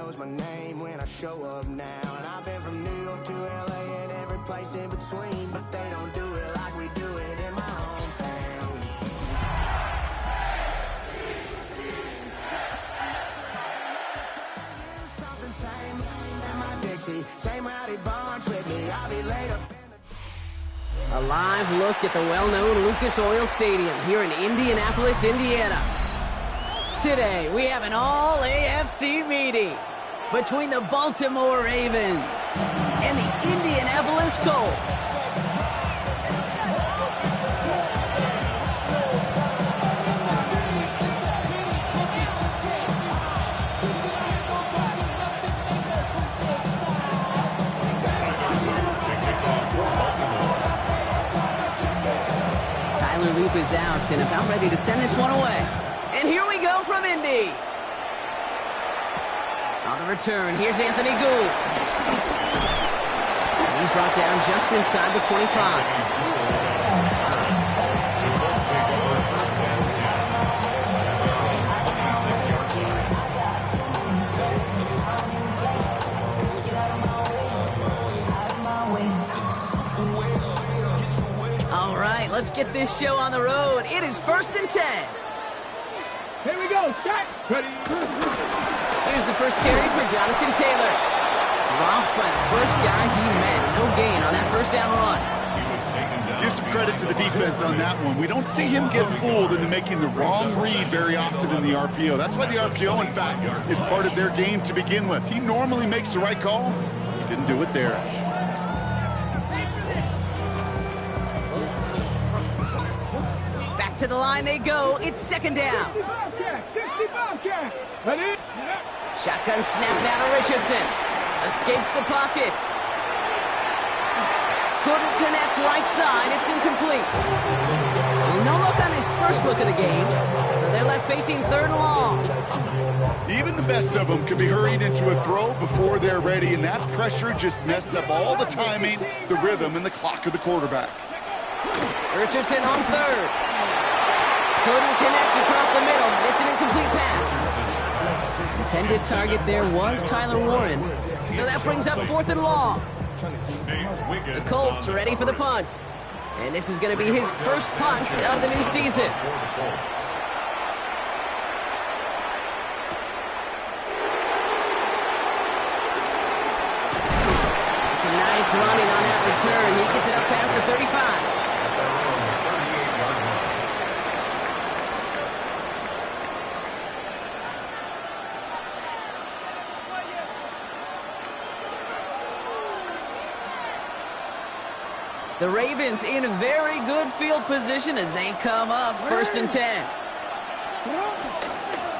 knows my name when I show up now. And I've been from New York to LA and every place in between, but they don't do it like we do it in my hometown. Something same in my Dixie, same rowdy bunch with me. I'll be later. A live look at the well-known Lucas Oil Stadium here in Indianapolis, Indiana. Today, we have an all-AFC meeting between the Baltimore Ravens and the Indianapolis Colts. Loop is out and about ready to send this one away. And here we go from Indy. On the return, here's Anthony Gould. He's brought down just inside the 25. Let's get this show on the road. It is 1st and 10. Here we go. Set. Ready. Here's the first carry for Jonathan Taylor. Dropped by the first guy he met. No gain on that first down run. Give some credit to the defense on that one. We don't see him get fooled into making the wrong read very often in the RPO. That's why the RPO, in fact, is part of their game to begin with. He normally makes the right call. He didn't do it there. To the line they go. It's 2nd down. Shotgun snap now to Richardson. Escapes the pocket. Couldn't connect right side. It's incomplete. No look on his first look of the game. So they're left facing 3rd and long. Even the best of them could be hurried into a throw before they're ready, and that pressure just messed up all the timing, the rhythm, and the clock of the quarterback. Richardson on 3rd. Couldn't connect across the middle. It's an incomplete pass. Intended target there was Tyler Warren. So that brings up 4th and long. The Colts ready for the punt. And this is going to be his first punt of the new season. It's a nice running on that return. He gets it up past the 35. The Ravens in very good field position as they come up 1st and 10.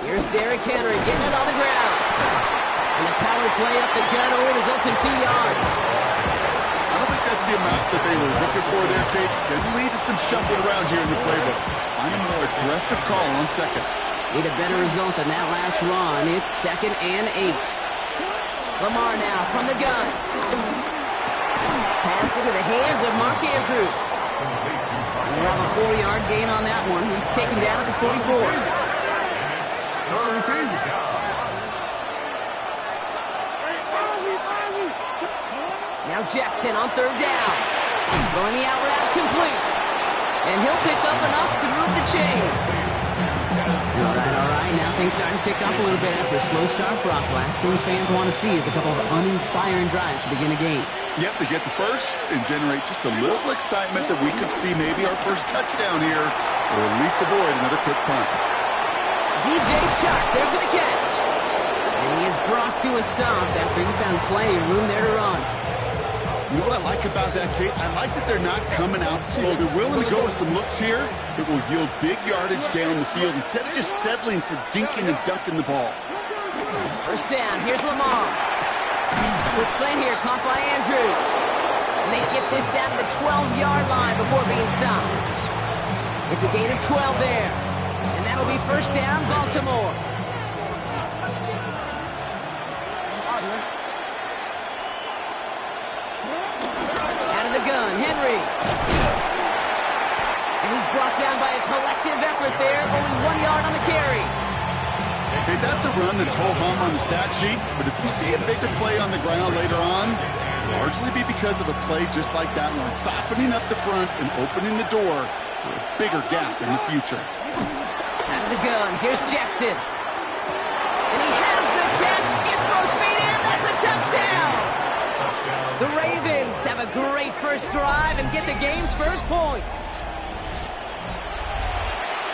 Here's Derrick Henry getting it on the ground. And the power play up the gut only results in 2 yards. I don't think that's the amount that they were looking for there, Kate. Didn't lead to some shuffling around here in the playbook. Find a more aggressive call on 2nd. Need a better result than that last run. It's 2nd and 8. Lamar now from the gun. Pass into the hands of Mark Andrews. We'll have a 4-yard gain on that one. He's taken down at the 44. Now Jackson on 3rd down. Throwing the out route complete. And he'll pick up enough to move the chains. All right. Now things starting to pick up a little bit after a slow start. Brock, last things fans want to see is a couple of uninspiring drives to begin a game. Yep, they get the first and generate just a little excitement that we could see maybe our first touchdown here, or at least avoid another quick punt. DJ Chuck there for the catch. And he is brought to a stop after he found plenty of room there to run. You know what I like about that, Kate? I like that they're not coming out slow. They're willing to go with some looks here that will yield big yardage down the field instead of just settling for dinking and dunking the ball. 1st down, here's Lamar. Quick slant here, caught by Andrews. And they get this down to the 12-yard line before being stopped. It's a gain of 12 there. And that'll be 1st down, Baltimore. Out of the gun, Henry. And he's brought down by a collective effort there. Only 1 yard on the carry. Okay, that's a run that's ho-hum on the stat sheet, but if you see a bigger play on the ground later on, it'll largely be because of a play just like that one, softening up the front and opening the door for a bigger gap in the future. Out of the gun, here's Jackson. And he has the catch, gets both feet in, that's a touchdown! The Ravens have a great first drive and get the game's first points.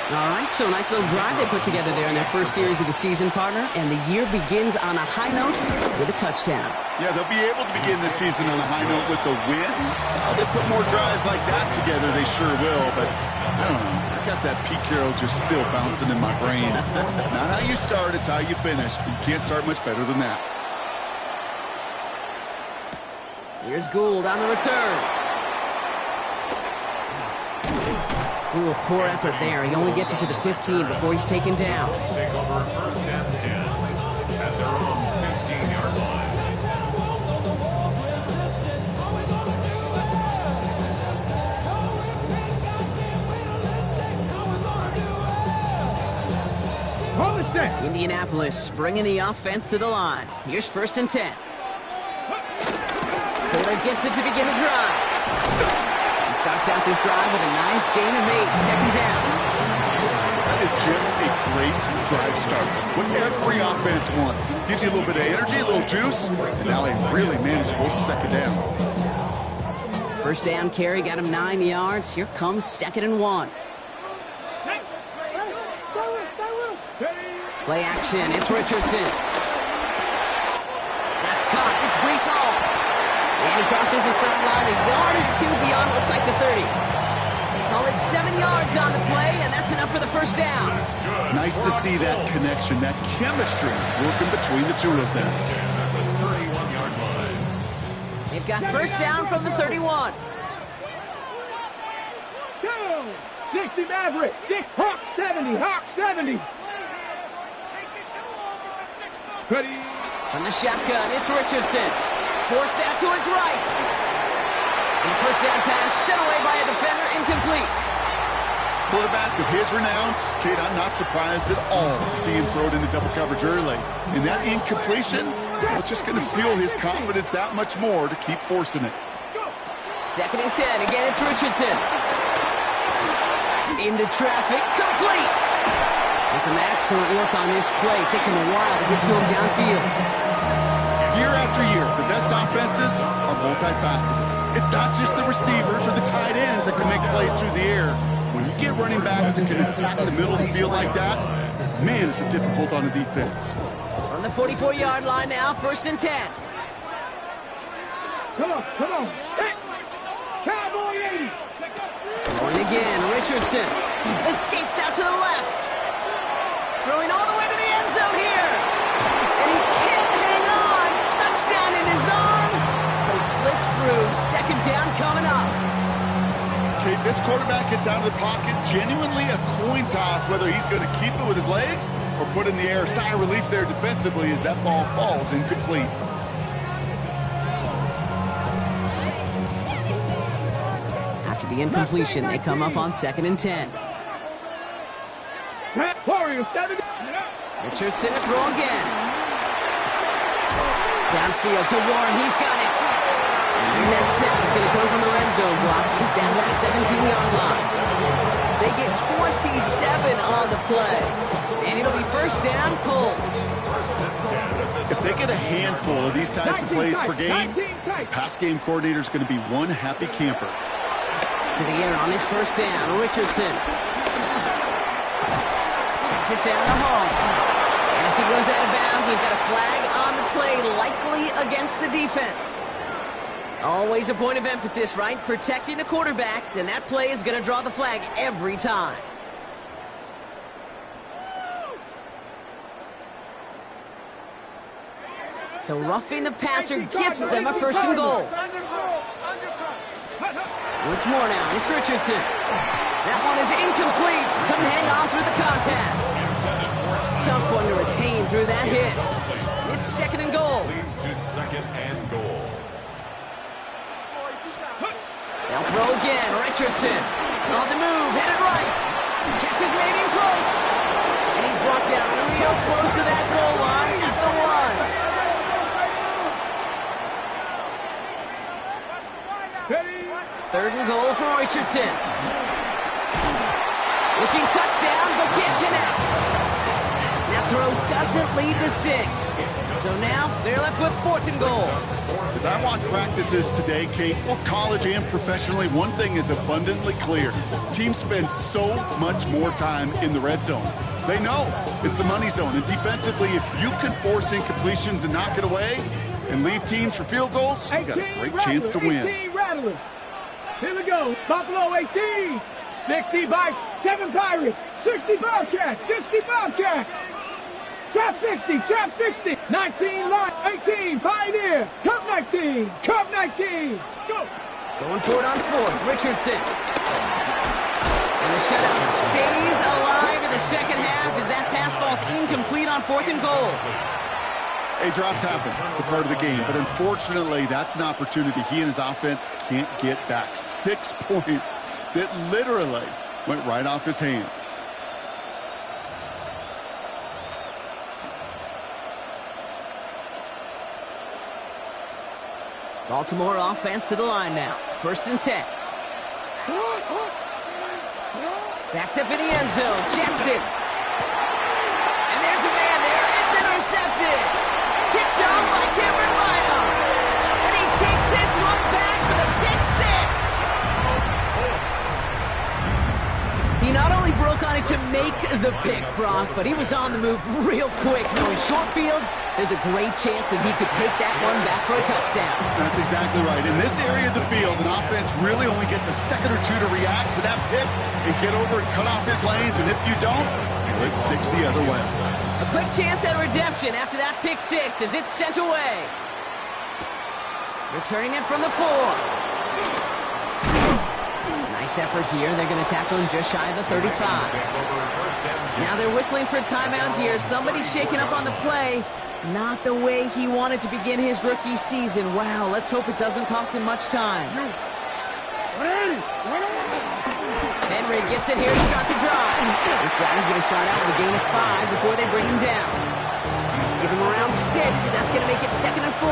All right, so a nice little drive they put together there in their first series of the season, partner, and the year begins on a high note with a touchdown. Yeah, they'll be able to begin the season on a high note with a win. They put more drives like that together, they sure will, but I don't know. I got that Pete Carroll just still bouncing in my brain. It's not how you start, it's how you finish. You can't start much better than that. Here's Gould on the return. Ooh, poor effort there. He only gets it to the 15 before he's taken down. Take over first and 10 at their own 15-yard line. Hold it set. Indianapolis bringing the offense to the line. Here's first and 10. Taylor gets it to begin the drive. Starts out this drive with a nice gain of 8, second down. That is just a great drive start. What every offense wants. Gives you a little bit of energy, a little juice, and now a really manageable second down. First down carry got him 9 yards. Here comes second and 1. Play action, it's Richardson. That's caught, it's Breece Hall. And he crosses the sideline a yard or two beyond, looks like the 30. Call it 7 yards on the play, and that's enough for the first down. Nice to see that connection, that chemistry working between the two of them. They've got first down from the 31. 60 Maverick, 6 Hawk 70, Hawk 70. Ready. From the shotgun, it's Richardson. Forced out to his right. And the first down pass shut away by a defender, incomplete. Quarterback with his renounce, Kate, I'm not surprised at all to see him throw it into double coverage early. And that incompletion, well, it's just going to fuel his confidence that much more to keep forcing it. Second and 10, again it's Richardson. Into traffic, complete. And some excellent work on this play. It takes him a while to get to him downfield. Year after year, the best offenses are multifaceted. It's not just the receivers or the tight ends that can make plays through the air. When you get running backs that can attack the middle of the field like that, man, it's a difficult on the defense. On the 44-yard line now, first and 10. Come on. Hey. Cowboy 80. Going again, Richardson escapes out to the left. Throwing all the way to the end zone here. And he can't hang on. Touchdown in his arms. But it slips through. Second down coming up. Okay, this quarterback gets out of the pocket. Genuinely a coin toss whether he's going to keep it with his legs or put it in the air. Sigh of relief there defensively as that ball falls incomplete. After the incompletion, they come up on second and 10. Warriors 70. Richardson to throw again. Downfield to Warren. He's got it. And their next snap is going to come from the red zone block. He's down that 17-yard line. They get 27 on the play. And it'll be first down, Colts. If they get a handful of these types of plays per game, the pass game coordinator is going to be one happy camper. To the air on this first down, Richardson. Checks it down to Hall. As he goes out of bounds, we've got a flag on the play, likely against the defense. Always a point of emphasis, right? Protecting the quarterbacks, and that play is going to draw the flag every time. So roughing the passer gifts them a first and goal. Once more now, it's Richardson. That one is incomplete. Couldn't hang on through the contact. Tough one to retain through that hit. It's second and goal. Leads to second and goal. They'll throw again. Richardson on the move, headed right. Catch is made in close. And he's brought down real so close to that goal line at the 1. Third and goal for Richardson. Looking touchdown, but can't connect. That throw doesn't lead to 6. So now they're left with 4th and goal. As I watch practices today, Kate, both college and professionally, one thing is abundantly clear. Teams spend so much more time in the red zone. They know it's the money zone. And defensively, if you can force incompletions and knock it away and leave teams for field goals, you got a great chance to win. 18 Rattlers. Here we go. Buffalo 18. 60 Vikes. 7 Pirates. 60 Bobcats. 60 Bobcats. Trap 60, trap 60, 19 Lions, 18 Pioneer, Cub 19, Cub 19, go! Going for it on 4th, Richardson. And the shutout stays alive in the second half as that pass ball's incomplete on 4th and goal. Hey, drops happen. It's a part of the game. But unfortunately, that's an opportunity he and his offense can't get back. 6 points that literally went right off his hands. Baltimore offense to the line now. 1st and 10. Backed up in the end zone. Jackson. And there's a man there. It's intercepted. Picked off by Cameron Minor. And he takes this one back for the pick 6. He not only broke on it to make the pick, Brock, but he was on the move real quick. Knowing short field, there's a great chance that he could take that one back for a touchdown. That's exactly right. In this area of the field, an offense really only gets a second or two to react to that pick and get over and cut off his lanes. And if you don't, well, it's 6 the other way. A quick chance at redemption after that pick 6 as it's sent away. Returning it from the 4. Nice effort here. They're going to tackle him just shy of the 35. Now they're whistling for a timeout here. Somebody's shaking up on the play. Not the way he wanted to begin his rookie season. Wow, let's hope it doesn't cost him much time. Henry gets it here to start the drive. This drive is going to start out with a gain of 5 before they bring him down. Give him around 6. That's going to make it 2nd and 4.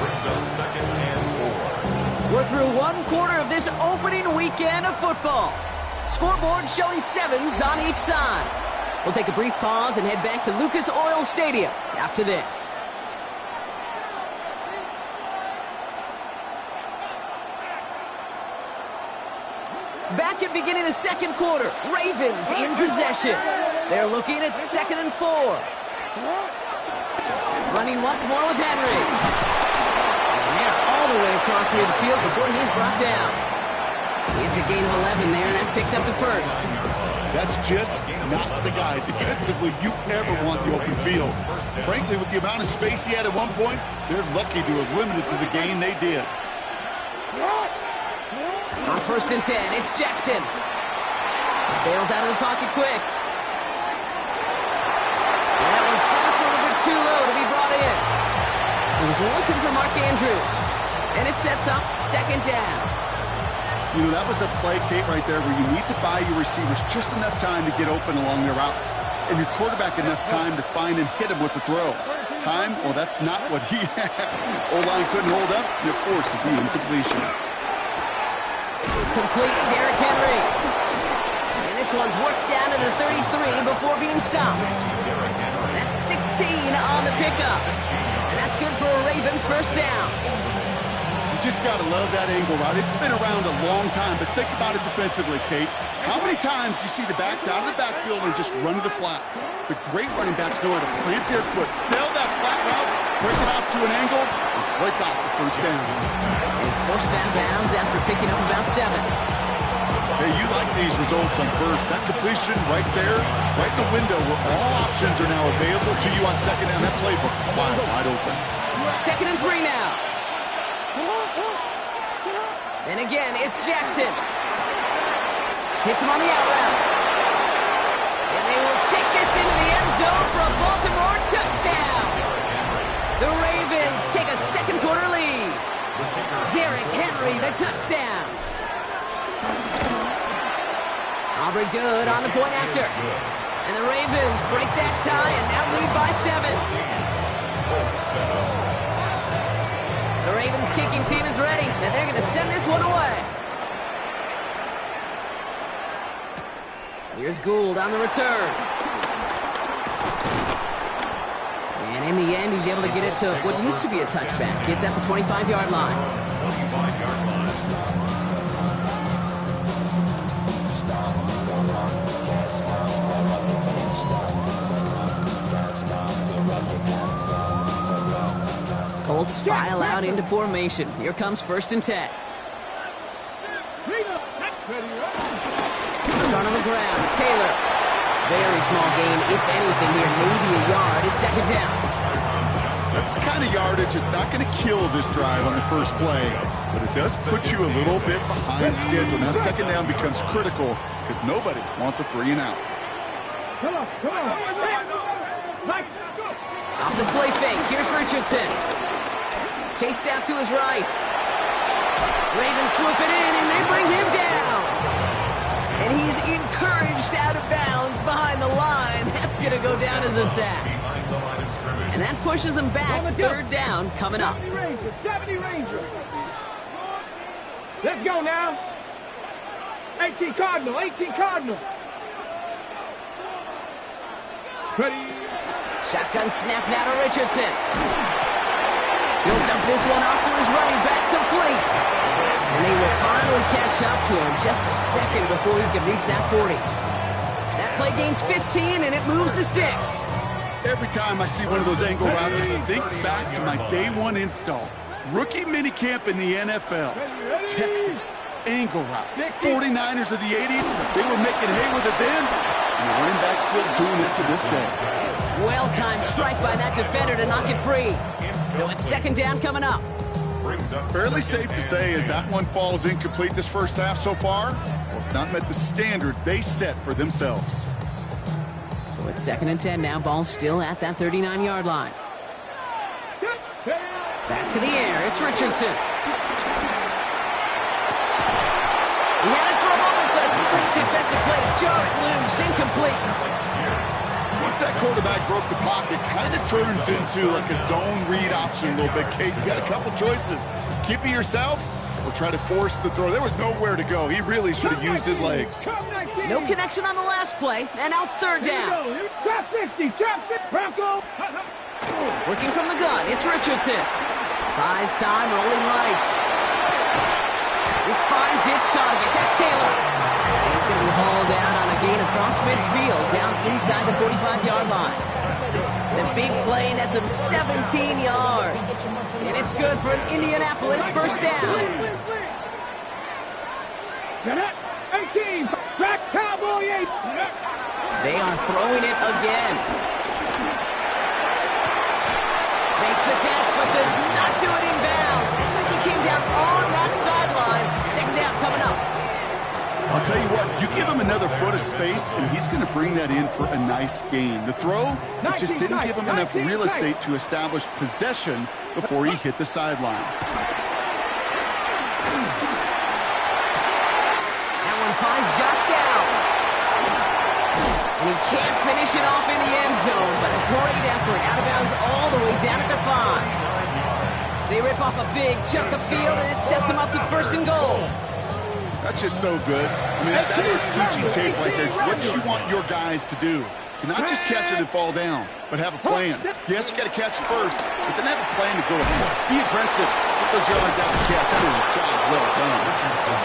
Brings us 2nd and 4. We're through 1 quarter of this opening weekend of football. Scoreboard showing 7s on each side. We'll take a brief pause and head back to Lucas Oil Stadium after this. Back at beginning of the 2nd quarter, Ravens in possession. They're looking at 2nd and 4. Running once more with Henry. And they're all the way across midfield before he's brought down. It's a gain of 11 there, and that picks up the 1st. That's just not the guy defensively you ever want in the open field. Frankly, with the amount of space he had at one point, they're lucky to have limited to the gain they did. On 1st and 10, it's Jackson. Bails out of the pocket quick. And that was just a little bit too low to be brought in. He was looking for Mark Andrews. And it sets up 2nd down. You know, that was a play, Kate, right there where you need to buy your receivers just enough time to get open along their routes. And your quarterback enough time to find and hit him with the throw. Time? Well, that's not what he had. O-line couldn't hold up, and of course, it's the incompletion. Complete Derrick Henry. And this one's worked down to the 33 before being stopped. That's 16 on the pickup. And that's good for a Ravens 1st down. You just got to love that angle route. It's been around a long time, but think about it defensively, Kate. How many times do you see the backs out of the backfield and just run to the flat? The great running backs know how to plant their foot, sail that flat route, break it off to an angle, and break off the 1st down. His 1st out of bounds after picking up about 7. Hey, you like these results on 1st. That completion right there, right in the window where all options are now available to you on 2nd down. That playbook wide open. 2nd and 3 now. And again, it's Jackson. Hits him on the out route. And they will take this into the end zone for a Baltimore touchdown. The Ravens take a 2nd quarter lead. Derrick Henry, the touchdown. Aubrey good on the point after. And the Ravens break that tie and now lead by 7. The Ravens kicking team is ready, and they're going to send this one away. Here's Gould on the return. And in the end, he's able to get it to what used to be a touchback. It's at the 25-yard line. 25-yard line. Colts file out into formation. Here comes 1st and 10. Start on the ground. Taylor. Very small gain, if anything here. Maybe a yard. It's 2nd down. That's the kind of yardage. It's not going to kill this drive on the first play, but it does put you a little bit behind schedule. Now 2nd down becomes critical because nobody wants a 3 and out. Come on. Mike. Off the play fake. Here's Richardson. Chased out to his right. Ravens swoop it in, and they bring him down. And he's encouraged out of bounds behind the line. That's going to go down as a sack. Behind the line of scrimmage. And that pushes them back. 3rd down coming up. 70 Rangers. Let's go now. 18 Cardinal. Ready. Shotgun snap now to Richardson. He'll dump this one off to his running back, complete. And they will finally catch up to him just a second before he can reach that 40. That play gains 15, and it moves the sticks. Every time I see one of those angle routes, I think back to my day 1 install. Rookie minicamp in the NFL. Texas, angle route. 49ers of the 80s, they were making hay with it then, and the running back's still doing it to this day. Well-timed strike by that defender to knock it free. So it's 2nd down coming up. Fairly safe to say as that one falls incomplete this first half so far, well, it's not met the standard they set for themselves. So it's 2nd and 10 now. Ball still at that 39-yard line. Back to the air. It's Richardson. He had it for a moment, but a complete defensive play to jar it loose. Incomplete. Once that quarterback broke the pocket, kind of turns into like a zone read option a little bit. Kate, you got a couple choices. Keep it yourself or try to force the throw. There was nowhere to go. He really should have used his legs. No connection on the last play, and now it's 3rd down. Trap 60, Bronco. Working from the gun, it's Richardson. Buys time, rolling right. This finds its target. That's Taylor. And he's going to be hauled down on a gain across midfield, down inside the 45-yard line. The big play nets him 17 yards. And it's good for an Indianapolis 1st down. 18, back Cowboy 8. They are throwing it again. Makes the catch, but does not do it in bounds. Looks like he came down on that sideline. 2nd down coming up. I'll tell you what, you give him another foot of space, and he's going to bring that in for a nice gain. The throw, it just didn't give him enough real estate to establish possession before he hit the sideline. That one finds Josh Gowns. And he can't finish it off in the end zone, but a great effort. Out of bounds all the way down at the 5. They rip off a big chunk of field, and it sets them up with 1st and goal. That's just so good. I mean, that is teaching tape right there. It's what you want your guys to do. To not just catch it and fall down, but have a plan. Yes, you got to catch it first, but then have a plan to go attack. Be aggressive. Get those yards out to catch. That is a job well done.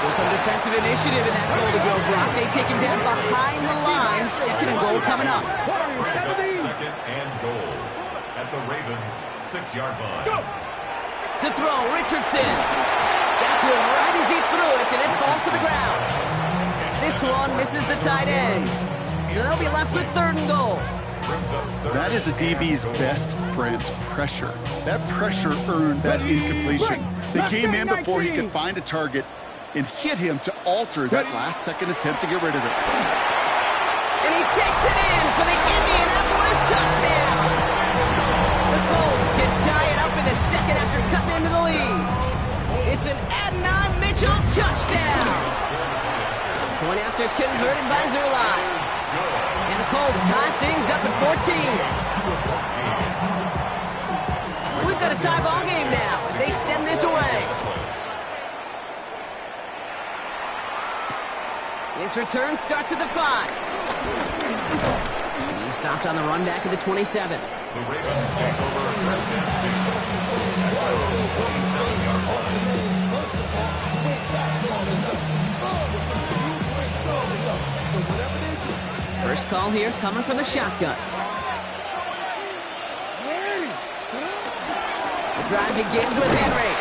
So some defensive initiative in that goal to go, Brock. They take him down behind the line. 2nd and goal coming up. Brings up 2nd and goal at the Ravens' 6-yard line. To throw, Richardson. Got to him right as he threw it, and it falls to the ground. This one misses the tight end. So they'll be left with 3rd and goal. That is a DB's best friend, pressure. That pressure earned that incompletion. They came in before he could find a target and hit him to alter that last-second attempt to get rid of it. And he takes it in for the Indianapolis touchdown. The Colts can tie it up in the 2nd after cutting into the lead. It's an Adnan Mitchell touchdown. Point after converted by Zerline. And the Colts tie things up at 14. We've got a tie ball game now as they send this away. This return starts at the 5. He's stopped on the run back at the 27. The Ravens take over a first down position at their own 27-yard line. First call here coming from the shotgun. The drive begins with Henry.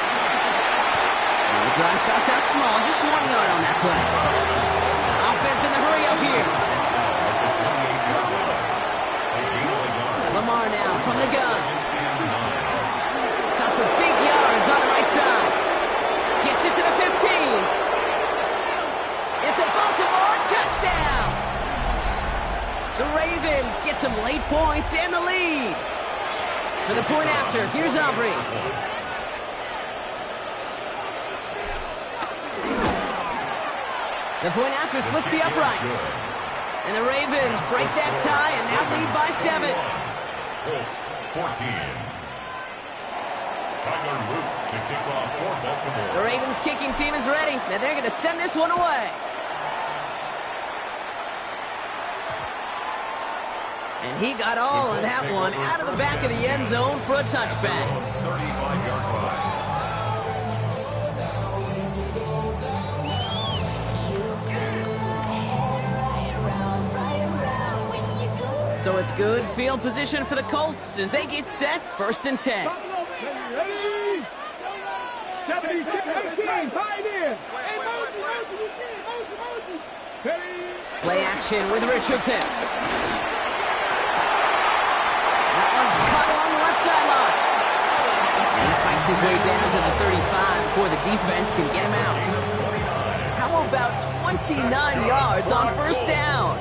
The drive starts out small, just 1 yard on that play. Offense in the hurry up here. Lamar now from the gun. Got the big yards on the right side. Gets it to the 15. It's a Baltimore touchdown. The Ravens get some late points and the lead. For the point after, here's Aubrey. The point after splits the uprights. And the Ravens break that tie and now lead by 7. Colts 14. Tyler Luke to kick off for Baltimore. The Ravens kicking team is ready. Now they're going to send this one away. And he got all of that one out of the back of the end zone for a touchback. 35-yard line. So it's good field position for the Colts as they get set 1st and 10. Ready? 70, 18, pioneer. Hey, motion. Ready? Play action with Richardson. That one's caught along the left sideline. And he fights his way down to the 35 before the defense can get him out. How about 29 yards on first down?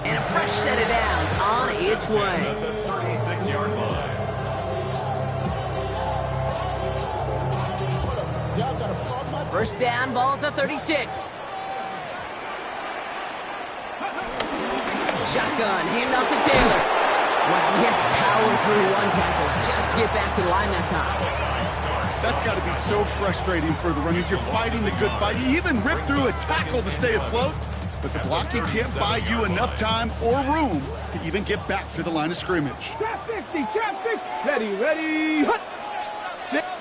And a fresh set of downs on its way. At the 36-yard line. First down, ball at the 36. Shotgun, handoff to Taylor. Well, he had to power through one tackle just to get back to the line that time. That's got to be so frustrating for the runners. You're fighting the good fight. You even rip through a tackle to stay afloat, but the blocking can't buy you enough time or room to even get back to the line of scrimmage. Trap 60. Ready, hut.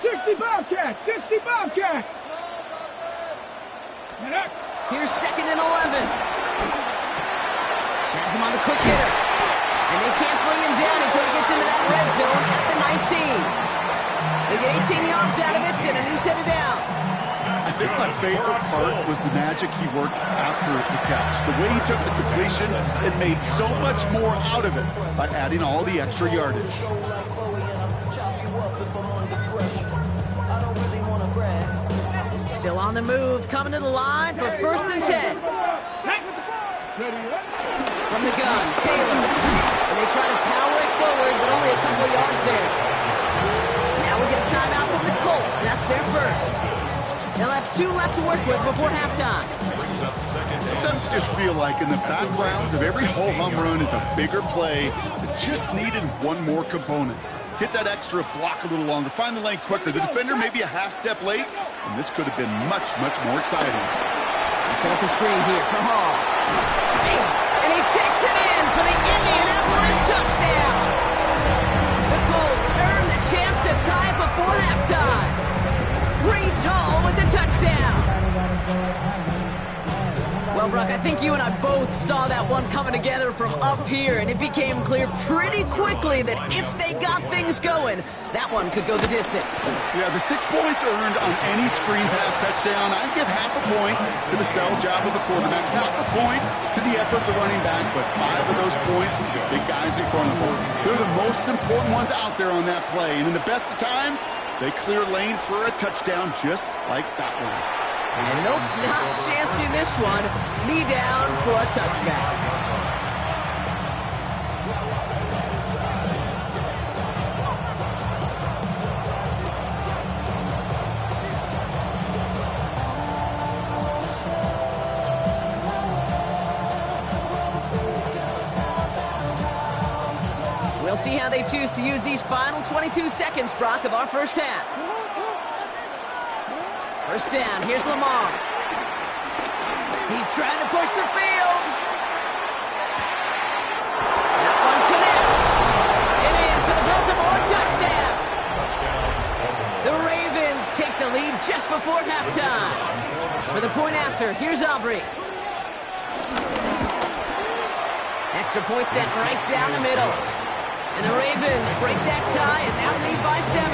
60 Bobcats, 60 Bobcats. Here's 2nd and 11. Has him on the quick hitter. And they can't bring him down until he gets into that red zone at the 19. They get 18 yards out of it and a new set of downs. I think my favorite part was the magic he worked after the catch. The way he took the completion, it made so much more out of it by adding all the extra yardage. Still on the move, coming to the line for 1st and 10. From the gun, Taylor. And they try to power it forward, but only a couple yards there. Now we get a timeout from the Colts. That's their first. They'll have 2 left to work with before halftime. Sometimes you just feel like in the background of every ho-hum run is a bigger play that just needed one more component. Hit that extra block a little longer, find the lane quicker. The defender maybe a half step late, and this could have been much, much more exciting. They set up the screen here for Hall. And he takes it in for the Indianapolis touchdown. The Colts earn the chance to tie it before halftime. Breece Hall with the touchdown. Well, Brock, I think you and I both saw that one coming together from up here, and it became clear pretty quickly that if they got things going, that one could go the distance. Yeah, the 6 points earned on any screen pass touchdown. I'd give half a point to the sell job of the quarterback, half a point to the effort of the running back, but 5 of those points to the big guys in front of them. They're the most important ones out there on that play, and in the best of times, they clear lane for a touchdown just like that one. And nope, not chancing this one. Knee down for a touchback. We'll see how they choose to use these final 22 seconds, Brock, of our first half. First down, here's Lamar. He's trying to push the field. That one connects. And in for the Baltimore touchdown. The Ravens take the lead just before halftime. For the point after, here's Aubrey. Extra point set right down the middle. And the Ravens break that tie and now lead by 7.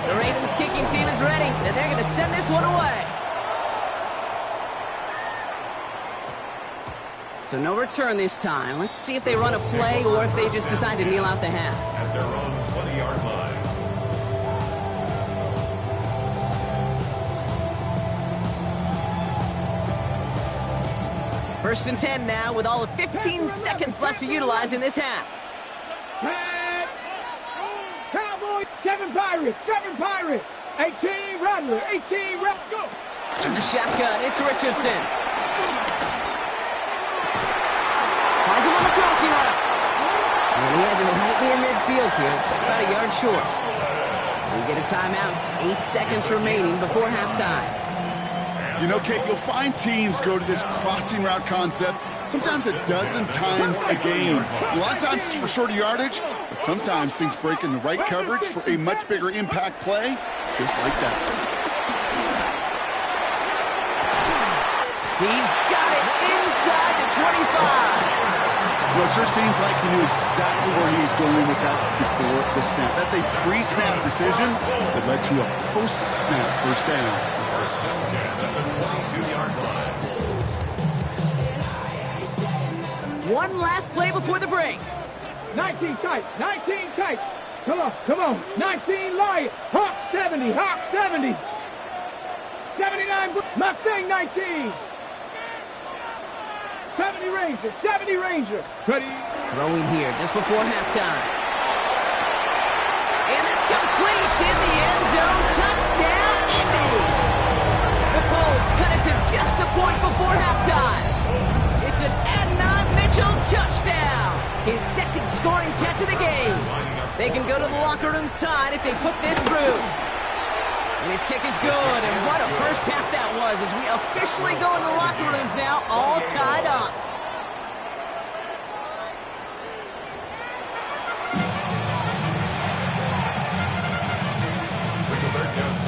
The Ravens kicking team is ready, and they're going to send this one away. So no return this time. Let's see if they run a play or if they just decide to kneel out the half. At their own 20-yard line. First and 10 now with all of 15 seconds left to utilize in this half. Cowboys, 7 Pirates, 18 Rattler, 18 Rattler, go! In the shotgun, it's Richardson. Finds him on the crossing route. And he has him right near midfield here. It's about a yard short. We get a timeout. 8 seconds remaining before halftime. You know, Kate, you'll find teams go to this crossing route concept sometimes a dozen times a game. A lot of times it's for shorter yardage, but sometimes things break in the right coverage for a much bigger impact play, just like that. He's got it inside the 25. Well, it sure seems like he knew exactly where he was going with that before the snap. That's a pre-snap decision that led to a post-snap first down. First and 10 at the 22-yard line. One last play before the break. 19 tight, 19 tight. Come on, 19 Lion. Hawk 70, 79, Mustang 19. 70 Ranger. Ready? Throwing here just before halftime. And that's complete in the end zone. Touchdown, Indy. The Colts cut it to just a point before halftime. It's an Adnan Mitchell touchdown. His second scoring catch of the game. They can go to the locker rooms tied if they put this through. And his kick is good, and what a first half that was as we officially go in the locker rooms now, all tied up.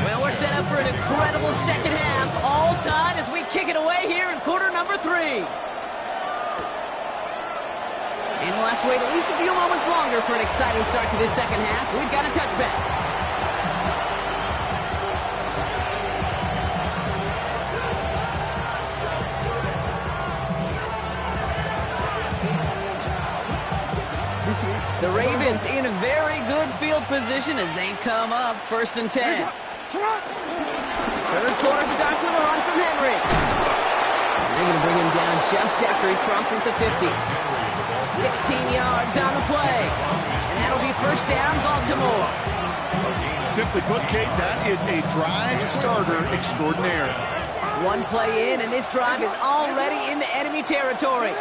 Well, we're set up for an incredible second half, all tied as we kick it away here in quarter number 3. And we'll have to wait at least a few moments longer for an exciting start to this second half. We've got a touchback. The Ravens in a very good field position as they come up first and 10. Third quarter starts with a run from Henry. And they're going to bring him down just after he crosses the 50. 16 yards on the play. And that'll be first down, Baltimore. Simply put, Kate, that is a drive starter extraordinaire. One play in, and this drive is already into enemy territory.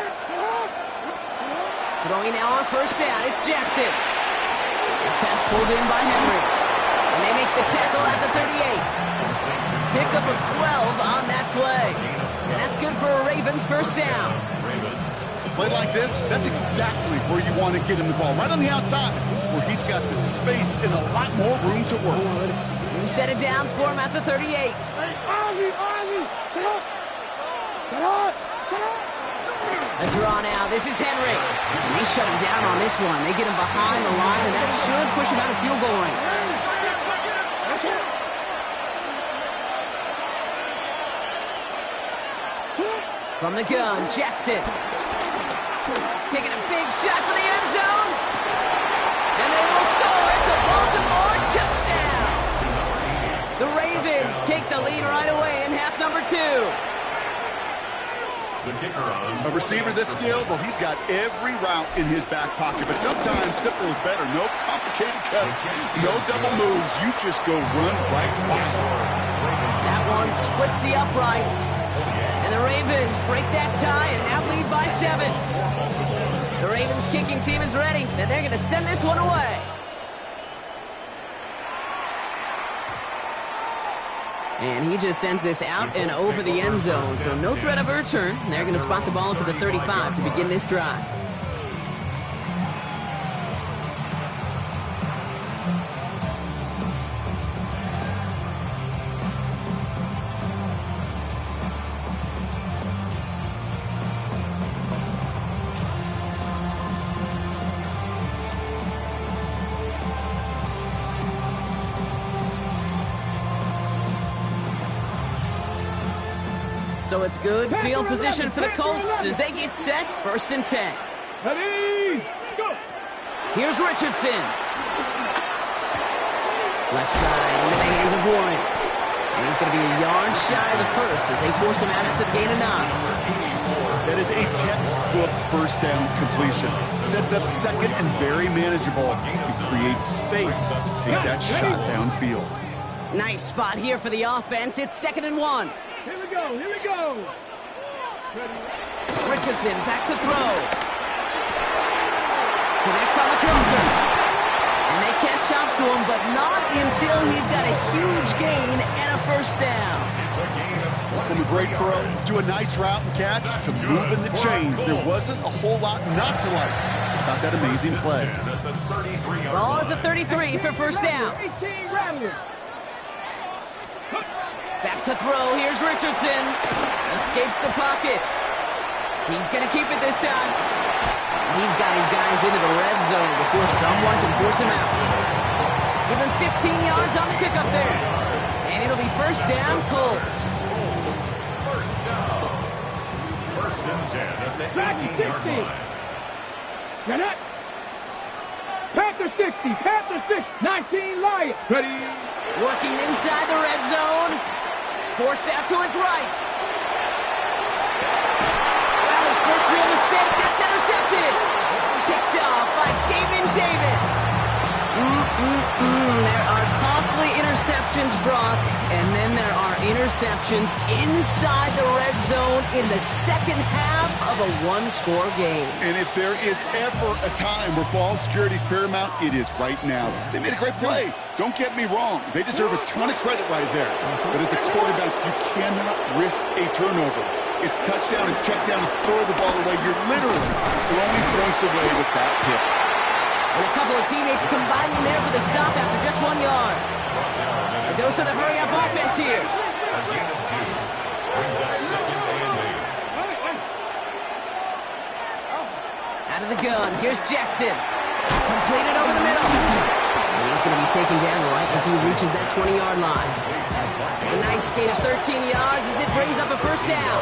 Throwing now on first down, it's Jackson. The pass pulled in by Henry. And they make the tackle at the 38. Pickup of 12 on that play. And that's good for a Ravens first down. Play like this, that's exactly where you want to get him the ball. Right on the outside, where he's got the space and a lot more room to work. New set of downs for him at the 38. A draw now. This is Henry. And they shut him down on this one. They get him behind the line, and that should push him out of field goal range. From the gun, Jackson. Taking a big shot for the end zone. And they will score. It's a Baltimore touchdown. The Ravens take the lead right away in half number 2. The kicker on. A receiver this skilled, well, he's got every route in his back pocket. But sometimes simple is better. No complicated cuts, no double moves. You just go run right by. That one splits the uprights. And And the Ravens break that tie and now lead by 7. The Ravens kicking team is ready, and they're going to send this one away. And he just sends this out and over the end zone, so no threat of a return. They're going to spot the ball up at the 35 to begin this drive. So it's good field position for the Colts as they get set, 1st and 10. Ready, go! Here's Richardson. Left side into the hands of Warren. And he's going to be a yard shy of the first as they force him out after the gain of 9. That is a textbook first down completion. Sets up second and very manageable. It creates space to take that shot downfield. Nice spot here for the offense. It's 2nd and 1. Here we go, here we go! Richardson back to throw. Connects on the crosser. And they catch up to him, but not until he's got a huge gain and a first down. From a great throw to a nice route and catch to moving the chains. There wasn't a whole lot not to like about that amazing play. Ball at the 33 for first down. 18 Rattler. Back to throw. Here's Richardson. Escapes the pocket. He's going to keep it this time. He's got his guys into the red zone before someone can force him out. Give him 15 yards on the pickup there. And it'll be first down, Colts. First down. 1st and 10 at the 18-yard line. Get it! Panther 60, Panther 6, 19 Lions. Ready? Working inside the red zone. Forced out to his right. Well, his first real mistake. That's intercepted. Picked off by Jamin Davis. There are costly interceptions, Brock, and then there are interceptions inside the red zone in the second half of a one-score game. And if there is ever a time where ball security is paramount, it is right now. They made a great play. Don't get me wrong. They deserve a ton of credit right there. But as a quarterback, you cannot risk a turnover. It's touchdown, it's check down, throw the ball away. You're literally throwing points away with that pick. And a couple of teammates combining there for the stop after just 1 yard. A dose of the hurry-up offense here. A gain of 2. Brings up 2nd and 8. Out of the gun, here's Jackson. Completed over the middle. And he's going to be taken down right as he reaches that 20-yard line. A nice gain of 13 yards as it brings up a first down.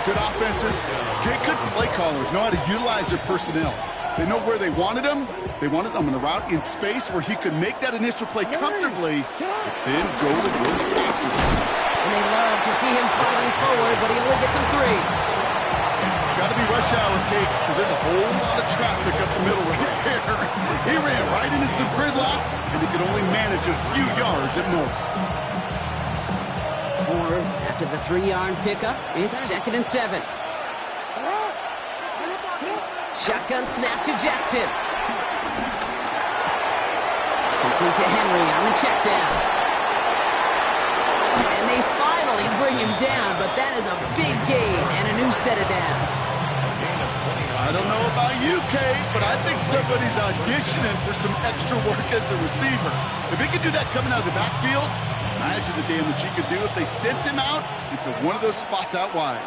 Good offenses. Good play callers know how to utilize their personnel. They know where they wanted him. They wanted him on the route in space where he could make that initial play comfortably, but then go to work after him. And they love to see him fighting forward, but he only gets him 3. Got to be rush hour, Kate, because there's a whole lot of traffic up the middle right there. He ran right into some gridlock, and he could only manage a few yards at most. After the 3-yard pickup, it's 2nd and 7. Shotgun snap to Jackson. Complete to Henry on the check down. And they finally bring him down, but that is a big gain and a new set of downs. I don't know about you, Kate, but I think somebody's auditioning for some extra work as a receiver. If he could do that coming out of the backfield, imagine the damage he could do if they sent him out into one of those spots out wide.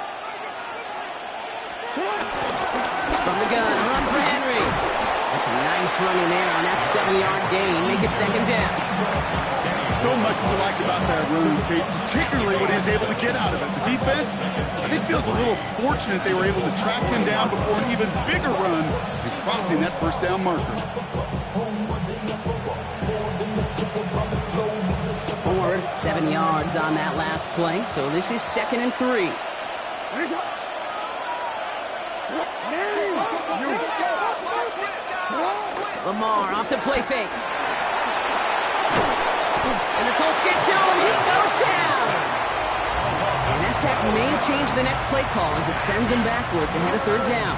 From the gun, run for Henry. That's a nice run in there on that 7-yard gain. Make it 2nd down. So much to like about that run, Kate, particularly what he was able to get out of it. The defense, I think, feels a little fortunate they were able to track him down before an even bigger run and crossing that first down marker. 7 yards on that last play, so this is 2nd and 3. Lamar off the play fake. And the Colts get to him. He goes down. And that's Tech may change the next play call as it sends him backwards ahead of third down.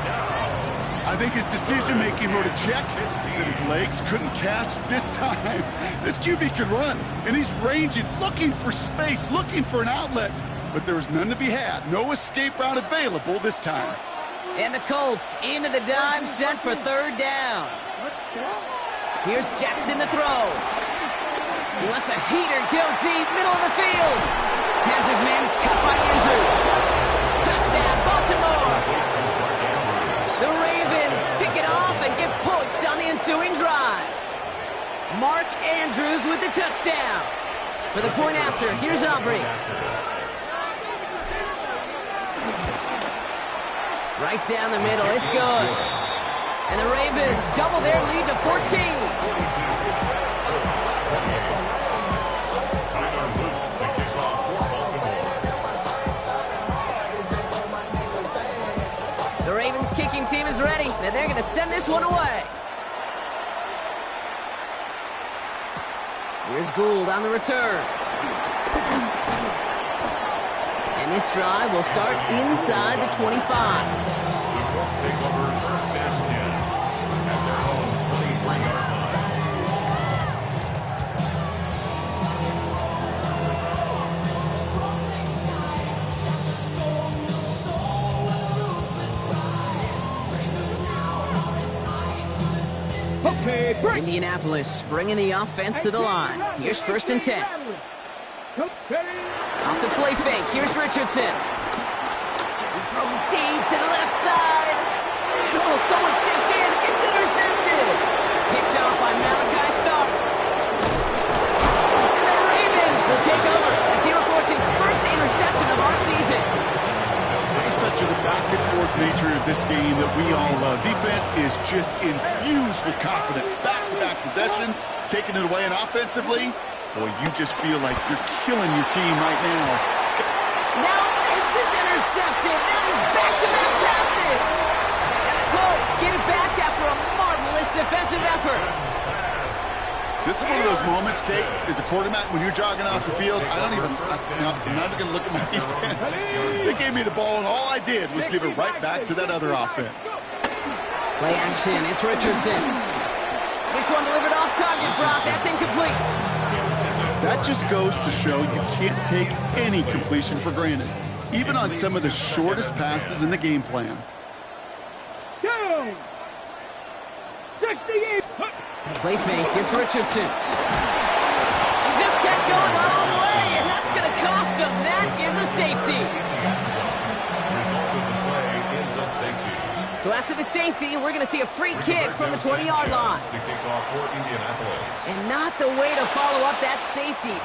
I think his decision-making wrote a check that his legs couldn't catch this time. This QB can run, and he's ranging, looking for space, looking for an outlet. But there was none to be had. No escape route available this time. And the Colts into the dime set for third down. Here's Jackson to throw. He lets a heater go deep, middle of the field. Has his man, it's cut by Andrews. Touchdown, Baltimore. The Ravens pick it off and get points on the ensuing drive. Mark Andrews with the touchdown. For the point after, here's Aubrey. Right down the middle, it's good. And the Ravens double their lead to 14. The Ravens kicking team is ready, and they're going to send this one away. Here's Gould on the return. And this drive will start inside the 25. The Colts take over first and 10 at their own 23-yard line. Okay, break. Indianapolis bringing the offense to the line. Here's first and 10. Off the play fake, here's Richardson. He's throwing deep to the left side. Oh, someone stepped in. It's intercepted. Picked off by Malachi Starks. And the Ravens will take over as he reports his first interception of our season. This is such the back-and-forth nature of this game that we all love. Defense is just infused with confidence. Back-to-back possessions, taking it away, and offensively, boy, you just feel like you're killing your team right now. Now this is intercepted. That is back-to-back passes. And the Colts get it back after a marvelous defensive effort. This is one of those moments, Kate, as a quarterback, when you're jogging off the field, I'm not even going to look at my defense. They gave me the ball, and all I did was give it right back to that other offense. Play action, it's Richardson. This one delivered off target, Brock. That's incomplete. That just goes to show you can't take any completion for granted, even on some of the shortest passes in the game plan. Go! 68. Play fake, it's Richardson. He just kept going all the way, and that's going to cost him. That is a safety. Result of the play is a safety. So after the safety, we're going to see a free kick from the 20-yard line. To kick off for Indianapolis. And not the way to follow up that safety.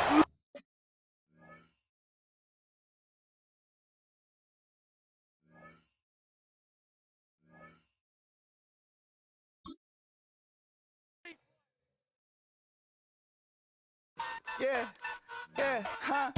Yeah, yeah, huh?